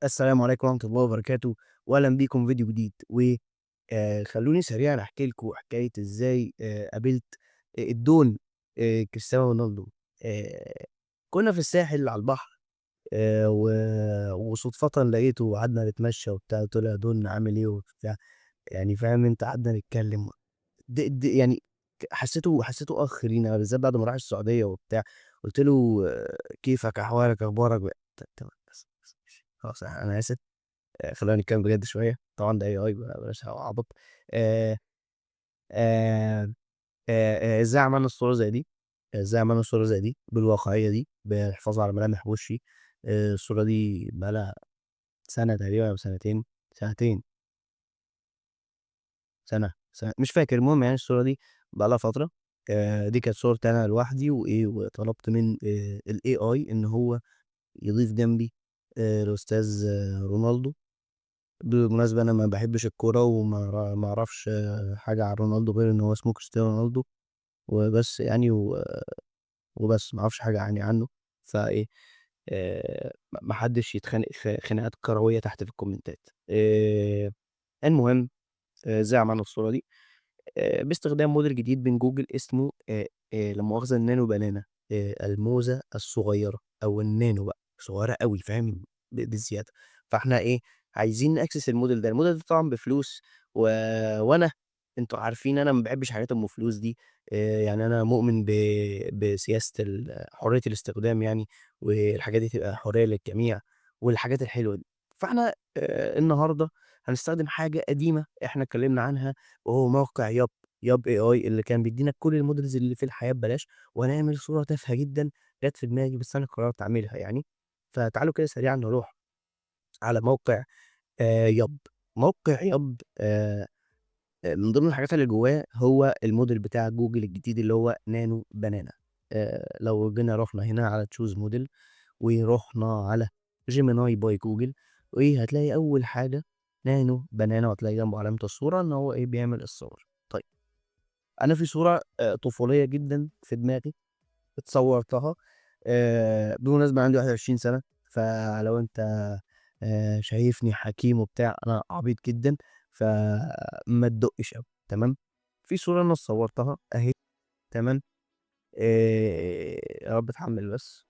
السلام عليكم ورحمة الله وبركاته، وأهلًا بيكم في فيديو جديد، خلّوني سريعًا أحكي لكم حكاية إزاي قابلت الدون كريستيانو رونالدو. آآ كنا في الساحل على البحر، و وصُدفةً لقيته وقعدنا نتمشى وبتاع، قُلت له: "يا دون عامل إيه؟" وبتاع، يعني فاهم أنت، قعدنا نتكلم يعني حسّيته أخ لينا بالذات بعد ما راح السعودية وبتاع. قُلت له: كيفك، أحوالك، أخبارك تمام، بس ماشي، خلاص أنا آسف. خلّينا نتكلم بجد شوية، طبعًا ده AI بقى بلاش عبط. آآ آآ إزاي عملنا الصورة زي دي، إزاي عملنا صورة زي دي بالواقعية دي، بالحفاظ على ملامح وشّي. الصورة دي بقى لها سَنة تقريبًا أو سنتين، سنتين، مش فاكر. المهم يعني الصورة دي بقى لها فترة. دي كانت صورتي أنا لوحدي وإيه، وطلبت من الAI إن هو يضيف جنبي الأستاذ رونالدو. بالمناسبة أنا ما باحبش الكورة ما أعرفش حاجة عن رونالدو غير إن هو اسمه كريستيانو رونالدو وبس يعني وبس، ما أعرفش حاجة عنه. فإيه، ما حدش يتخانق خناقات كروية تحت في الكومنتات. المهم، إزاي عملنا الصورة دي؟ باستخدام موديل جديد من جوجل اسمه لا مؤاخذة النانو بنانا، الموزة الصغيرة أو النانو بقى، صغيرة أوي فاهم، بزيادة. فإحنا إيه، عايزين نaccess الموديل ده. الموديل ده طبعًا بفلوس، و وأنا أنتم عارفين أنا ما باحبش الحاجات أم فلوس دي. يعني أنا مؤمن بسياسة حرية الاستخدام يعني، والحاجات دي تبقى حرية للجميع والحاجات الحلوة دي. فإحنا النهارده هنستخدم حاجة قديمة إحنا اتكلمنا عنها، وهو موقع ياب AI اللي كان بيدّينا كل الmodels اللي في الحياة ببلاش. وهنعمل صورة تافهة جدًا جات في دماغي بس أنا قررت أعملها يعني. فتعالوا كده سريعًا نروح على موقع ياب. موقع ياب من ضمن الحاجات اللي جواه هو الmodel بتاع جوجل الجديد اللي هو نانو بنانا. لو جينا رُحنا هنا على choose model ورُحنا على Gemini by جوجل، وإيه هتلاقي أول حاجة نانو بنانا، وهتلاقي جنبه علامة الصورة إن هو إيه بيعمل الصور. طيب، أنا في صورة طفولية جدًا في دماغي اتصوّرتها. بالمناسبة عندي 21 سَنة، فلو أنت شايفني حكيم وبتاع، أنا عبيط جدًا، فما تدُقّش أوي، تمام. في صورة أنا صوّرتها أهي، تمام. يا رب اتحمّل بس.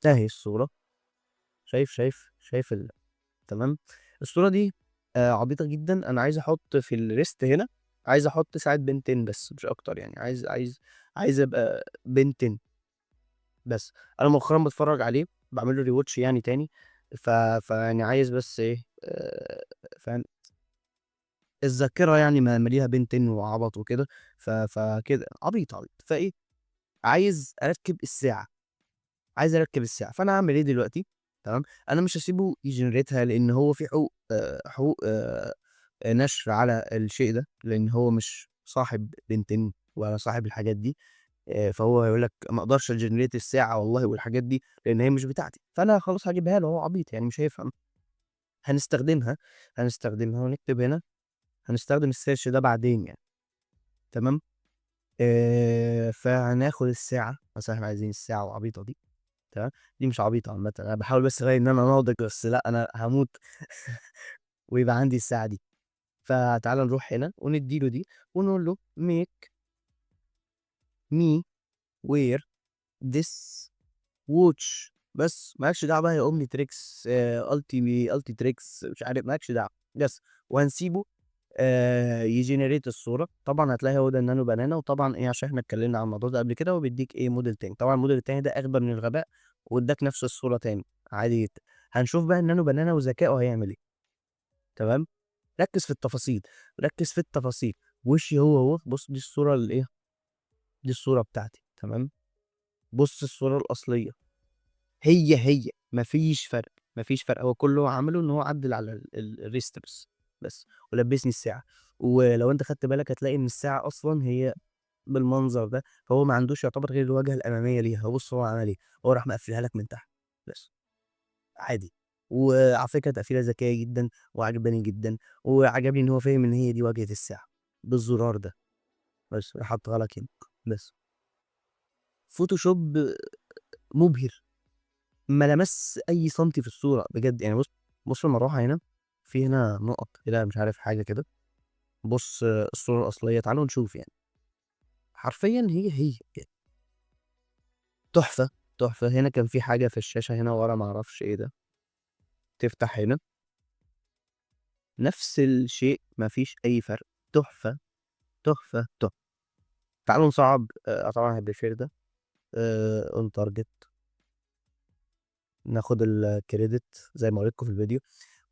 أهي الصورة، شايف تمام. الصورة دي عبيطة جدًا. أنا عايز أحُط في الwrist هنا، عايز أحُط ساعة بين 10 بس مش أكتر يعني، عايز أبقى بين 10 بس. أنا مؤخرًا باتفرّج عليه، باعمل له rewatch يعني تاني. فيعني عايز بس إيه، فاهم، الذاكرة يعني ماليها بين 10 وعبط وكده. فكده عبيط. فإيه، عايز أركّب الساعة، فأنا هاعمل إيه دلوقتي، تمام. أنا مش هاسيبه يgeneratها لإن هو في حقوق نشر على الشيء ده، لإن هو مش صاحب بنتين ولا صاحب الحاجات دي. فهو هيقول لك ما أقدرش أgenerate الساعة والله والحاجات دي، لإن هي مش بتاعتي. فأنا خلاص هاجيبها له، هو عبيط يعني مش هيفهم. هنستخدمها، ونكتب هنا، هنستخدم الsearch ده بعدين يعني، تمام. فهناخد الساعة، مثلًا إحنا عايزين الساعة العبيطة دي، تمام. دي مش عبيطة عامةً، أنا باحاول بس أبين إن أنا ناضج، بس لأ أنا هاموت ويبقى عندي الساعة دي. فتعالَ نروح هنا وندّي له دي ونقول له make me wear this watch. بس ما لكش دعوة بقى يا Omnitrix، Ultitrix مش عارف، ما لكش دعوة، بس. وهنسيبه يgenerate الصورة. طبعًا هتلاقي هو ده النانو بنانا، وطبعًا إيه عشان إحنا اتكلمنا عن الموضوع ده قبل كده، هو بيدّيك إيه model تاني. طبعًا الmodel التاني ده أغبى من الغباء وادّاك نفس الصورة تاني عادي جدًا. هنشوف بقى النانو بنانا وذكائه هيعمل إيه، تمام. ركّز في التفاصيل، وشّي هو، بُص دي الصورة الإيه، دي الصورة بتاعتي، تمام. بُص الصورة الأصلية، هي، ما فيش فرق. هو كل اللي هو عمله إن هو عدّل على الwrist بس، ولبّسني الساعة. ولو أنت خدت بالك هتلاقي إن الساعة أصلًا هي بالمنظر ده، فهو ما عندوش يعتبر غير الواجهة الأمامية ليها. بُص هو عمل إيه، هو راح مقفّلها لك من تحت بس، عادي. وعلى فكرة تقفيلة ذكية جدًا وعجباني جدًا، وعجبني إن هو فاهم إن هي دي واجهة الساعة، بالزرار ده بس، راح حاطّها لك هنا بس. فوتوشوب مُبهر، ما لمس اي سنتي في الصوره بجد يعني. بص المروحه هنا، في هنا نقط كده مش عارف حاجه كده. بص الصوره الاصليه، تعالوا نشوف يعني. حرفيا هي تحفه تحفه. هنا كان في حاجه في الشاشه هنا ورا، ما اعرفش ايه ده. تفتح هنا نفس الشيء، ما فيش اي فرق. تحفه تحفه تحفه. تعالوا نصعب. طبعا هيبقى ده اون تارجت. ناخد الكريدت زي ما قلت في الفيديو.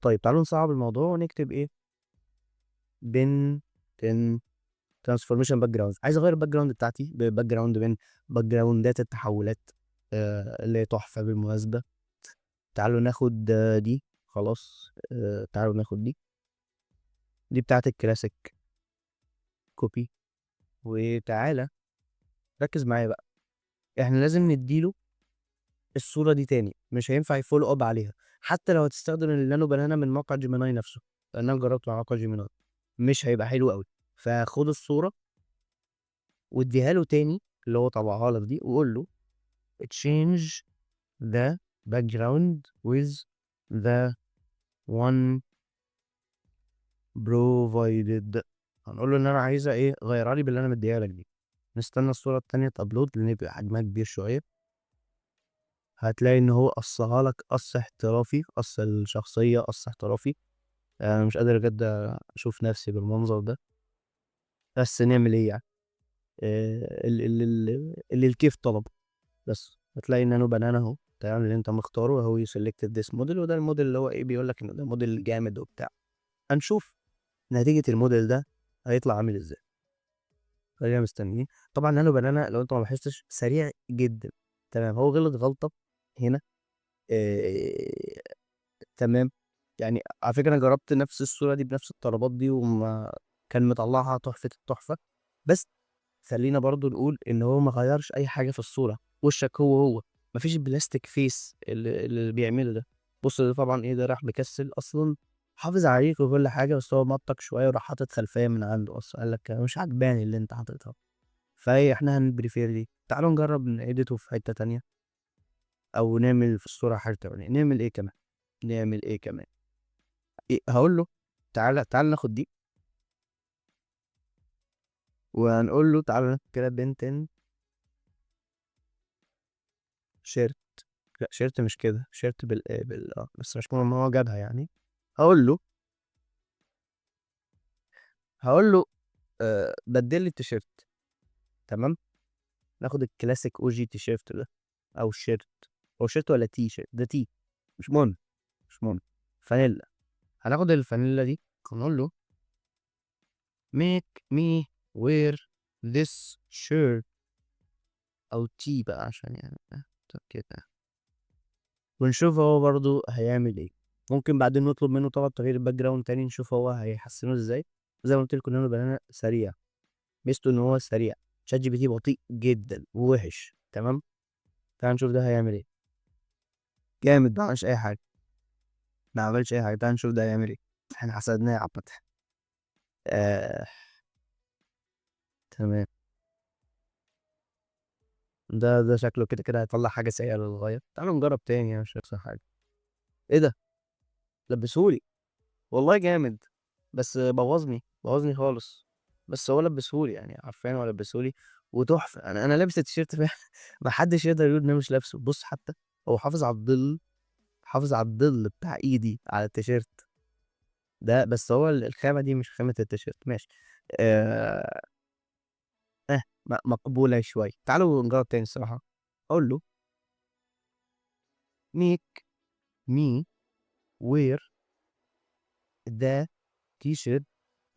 طيب تعالوا نصعب الموضوع ونكتب ايه؟ بن 10 ترانسفورميشن باك جراوند. عايز اغير الباك جراوند بتاعتي بباك جراوند من باك جراوندات التحولات، اللي هي تحفه بالمناسبه. تعالوا ناخد دي خلاص. تعالوا ناخد دي بتاعت الكلاسيك. كوبي. وتعالى ركز معايا بقى. احنا لازم نديله الصوره دي تاني، مش هينفع يفولو اب عليها. حتى لو هتستخدم النانو بنانا من موقع جيميناي نفسه، لان انا جربته على موقع جيميناي، مش هيبقى حلو قوي. فخد الصوره واديها له تاني، اللي هو طبعها لك دي، وقول له change the background with the one provided. هنقول له ان انا عايزه ايه، غيرها لي باللي انا مديها لك دي. نستنى الصوره التانيه تابلود لان يبقى حجمها كبير شويه. هتلاقي ان هو قصها لك قص احترافي، قص الشخصيه قص احترافي. انا مش قادر بجد اشوف نفسي بالمنظر ده. بس نعمل ايه يعني؟ اللي الكيف طلب. بس هتلاقي النانو بنانا اهو تمام، اللي انت مختاره اهو. يسلكتد ذس موديل، وده الموديل اللي هو ايه، بيقول لك ان ده موديل جامد وبتاع. هنشوف نتيجة الموديل ده هيطلع عامل ازاي. خلينا مستنيين. طبعا نانو بنانا لو انت ما لاحظتش سريع جدا. تمام، هو غلط غلطة هنا. آه... تمام. يعني على فكرة انا جربت نفس الصورة دي بنفس الطلبات دي، وما كان مطلعها تحفة التحفة. بس خلينا برضو نقول ان هو ما غيرش اي حاجه في الصوره. وشك هو مفيش البلاستيك فيس اللي بيعمله ده. بص ده طبعا ايه، ده راح مكسل اصلا. حافظ عليك وكل حاجه، بس هو مطك شويه وراح حاطط خلفيه من عنده اصلا. قال لك مش عجباني اللي انت حاططها. فايه احنا هنبريفير دي. تعالوا نجرب نeditه في حته تانية، او نعمل في الصوره حاجه تانية. نعمل ايه كمان؟ نعمل ايه كمان؟ إيه هقول له تعالى تعالى ناخد دي، وهنقول له تعالى ناخد كده بنتن شيرت. لا شيرت مش كده، شيرت بس مش مهم هو جابها يعني. هقول له هقول له بدل لي التيشيرت. تمام. ناخد الكلاسيك او جي تيشيرت ده، او الشيرت. هو شيرت ولا تي شيرت؟ ده تي. مش مهم، مش مهم. فانيلا. هناخد الفانيلا دي ونقول له make me wear this shirt، او تي بقى عشان يعني كده. ونشوف هو برضو هيعمل ايه. ممكن بعدين نطلب منه طلب تغيير الباك جراوند تاني، نشوف هو هيحسنه ازاي. زي ما قلت لكم نانو بنانا سريع. ميزته ان هو سريع. شات جي بي تي بطيء جدا ووحش. تمام. تعال نشوف ده هيعمل ايه. جامد، ما عملش اي حاجه. ما عملش اي حاجه. تعال نشوف ده هيعمل ايه. احنا حسدناه عامه. آه. تمام. ده شكله كده كده هيطلع حاجه سيئه للغايه. تعالوا نجرب تاني يعني، مش هيخسر حاجه. ايه ده؟ لبسهولي. والله جامد. بس بوظني خالص. بس هو لبسهولي يعني، عارفين هو لبسهولي. وتحفه. انا لابس التيشيرت فعلا. ما حدش يقدر يقول ان انا مش لابسه. بص حتى هو حافظ على الظل. حافظ على الظل بتاع ايدي على التيشيرت ده. بس هو الخامه دي مش خامه التيشيرت. ماشي. آه... مقبوله شويه. تعالوا نجرب تاني الصراحه. اقول له make me wear the t-shirt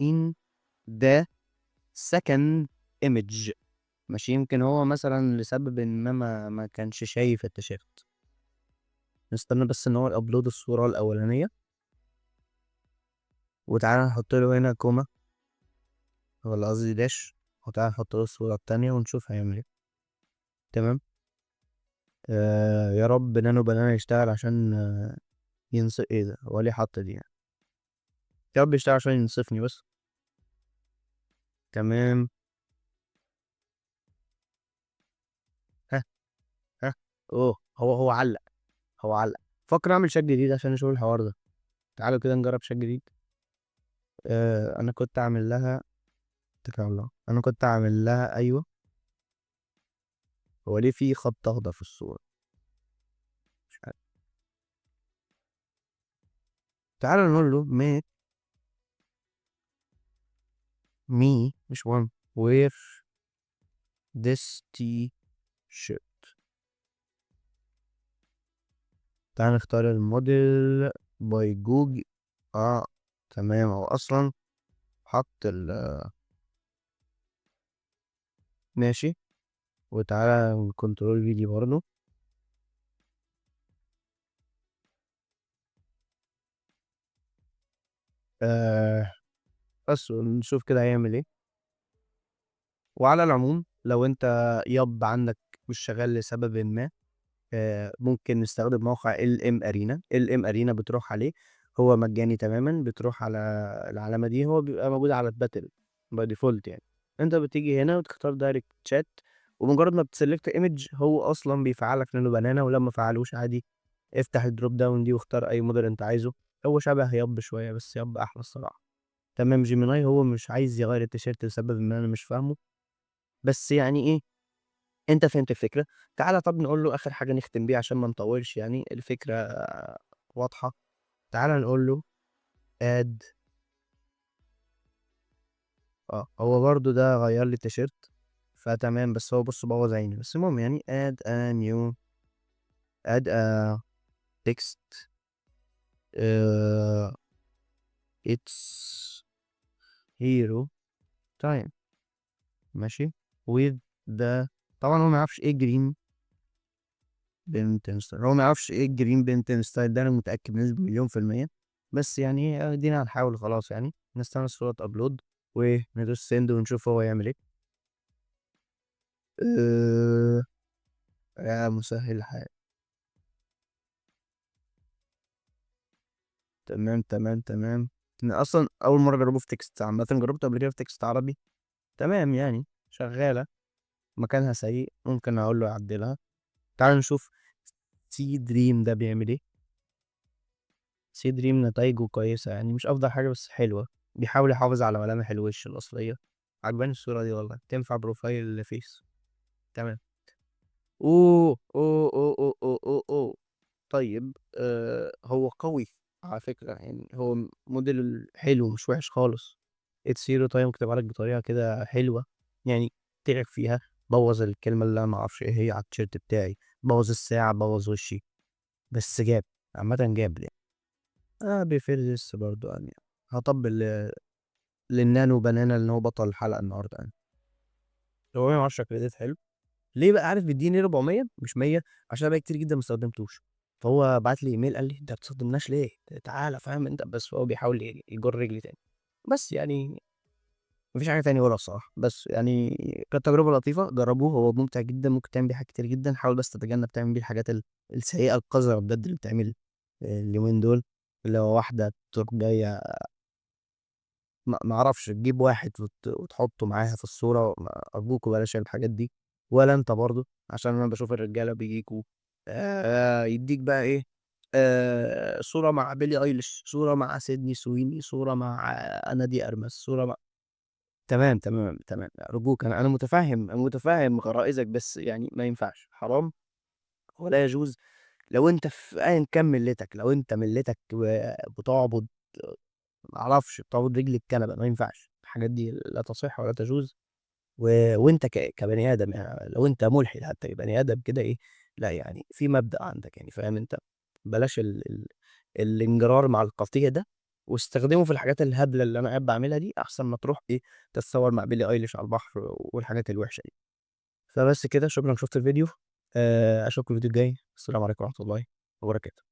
in the second image. مش يمكن هو مثلا لسبب ان ما كانش شايف التيشيرت. نستنى بس ان هو يابلود الصورة الاولانية. وتعالى نحط له هنا كوما، ولا قصدي داش. وتعالى نحط له الصورة التانية ونشوف هيعمل ايه. تمام. يا رب نانو بنانا يشتغل عشان ينصف. ايه ده، هو ليه حط دي يعني؟ يا رب يشتغل عشان ينصفني بس. تمام. ها. ها. اوه، هو علق. هو علق. بفكر اعمل شات جديد عشان اشوف الحوار ده. تعالوا كده نجرب شات جديد. انا كنت عامل لها، اتكل على الله، انا كنت عامل لها ايوه. هو ليه في خط اخضر في الصورة؟ مش عارف. تعالوا نقول له make me مش مهم wear this t-shirt. تعال نختار الموديل باي جوجل. اه تمام، هو اصلا حط ماشي. وتعالى كنترول في دي برضه. آه بس نشوف كده هيعمل ايه. وعلى العموم لو انت عندك مش شغال لسبب ما، ممكن نستخدم موقع LM Arena. LM Arena بتروح عليه، هو مجاني تماما. بتروح على العلامة دي، هو بيبقى موجود على الباتل باي ديفولت يعني. انت بتيجي هنا وتختار دايركت شات، ومجرد ما بتسلكت ايمج هو اصلا بيفعلك نانو بنانا. ولما فعلوش عادي افتح الدروب داون دي واختار اي موديل انت عايزه. هو شبه ياب شوية، بس ياب احلى الصراحة. تمام. جيميناي هو مش عايز يغير التيشيرت لسبب ما انا مش فاهمه، بس يعني ايه، انت فهمت الفكرة. تعالى طب نقول له اخر حاجة نختم بيها عشان ما نطولش، يعني الفكرة واضحة. تعالى نقول له اد. هو برضو ده غير لي التيشيرت فتمام، بس هو بص بوظ عيني. بس المهم يعني اد ا نيو، اد ا تكست اتس هيرو تايم. ماشي. with the، طبعا هو ما يعرفش ايه جرين بنتن ستايل. هو ما يعرفش ايه جرين بنتن ستايل ده، انا متأكد بنسبة مليون في المية. بس يعني ادينا هنحاول خلاص. يعني نستنى الصورة ابلود وندوس سند ونشوف هو يعمل ايه. أه... يا مسهل الحال. تمام تمام تمام. انا اصلا اول مرة اجربه في تكست، عامة جربته قبل كده في تكست عربي. تمام يعني شغالة. مكانها سيء، ممكن اقول له يعدلها. تعال نشوف سي دريم ده بيعمل ايه. سي دريم نتايجه كويسة، يعني مش أفضل حاجة بس حلوة. بيحاول يحافظ على ملامح الوش الأصلية. عجباني الصورة دي والله، تنفع بروفايل فيس. تمام. أوه. طيب هو قوي على فكرة، يعني هو موديل حلو مش وحش خالص. اتس هيرو تايم كتبها لك بطريقة كده حلوة يعني. تعب فيها، بوظ الكلمة اللي أنا معرفش إيه هي على التيشيرت بتاعي، بوظ الساعة، بوظ وشي، بس جاب. عامة جاب لي. بيفير لسه برضه يعني. هطبل للنانو بنانا اللي هو بطل الحلقة النهاردة يعني. 410 كريدت حلو. ليه بقى؟ عارف بيديني 400 مش 100؟ عشان بقى كتير جدا ما استخدمتوش. فهو بعت لي ايميل قال لي انت ما بتستخدمناش ليه؟ تعالى فاهم انت. بس هو بيحاول يجر رجلي تاني. بس يعني مفيش حاجة تاني ولا الصراحة. بس يعني كانت تجربة لطيفة، جربوه هو ممتع جدا. ممكن تعمل بيه حاجات كتير جدا. حاول بس تتجنب تعمل بيه الحاجات السيئة القذرة بجد اللي بتعمل اليومين دول. اللي هو واحدة تروح جاية، ما اعرفش، تجيب واحد وتحطه معاها في الصورة. ارجوكوا بلاش الحاجات دي. ولا انت برضو، عشان انا بشوف الرجالة بيجيكوا يديك بقى ايه، صورة مع بيلي ايليش، صورة مع سيدني سويني، صورة مع انا دي ارمس، صورة مع. تمام تمام تمام. ارجوك، انا متفاهم غرائزك، بس يعني ما ينفعش، حرام ولا يجوز. لو انت في ايا كان ملتك، لو انت ملتك بتعبد، معرفش، بتعبد رجل الكنبه، ما ينفعش الحاجات دي، لا تصح ولا تجوز. وانت كبني ادم، يعني لو انت ملحد حتى بني ادم كده ايه، لا يعني في مبدأ عندك، يعني فاهم انت. بلاش الانجرار مع القطيع ده. واستخدمه في الحاجات الهبله اللي انا قاعد بعملها دي، احسن ما تروح ايه تتصور مع بيلي ايليش على البحر والحاجات الوحشه دي. فبس كده، شكرا شفت الفيديو. اشوفكم الفيديو الجاي. السلام عليكم ورحمه الله وبركاته.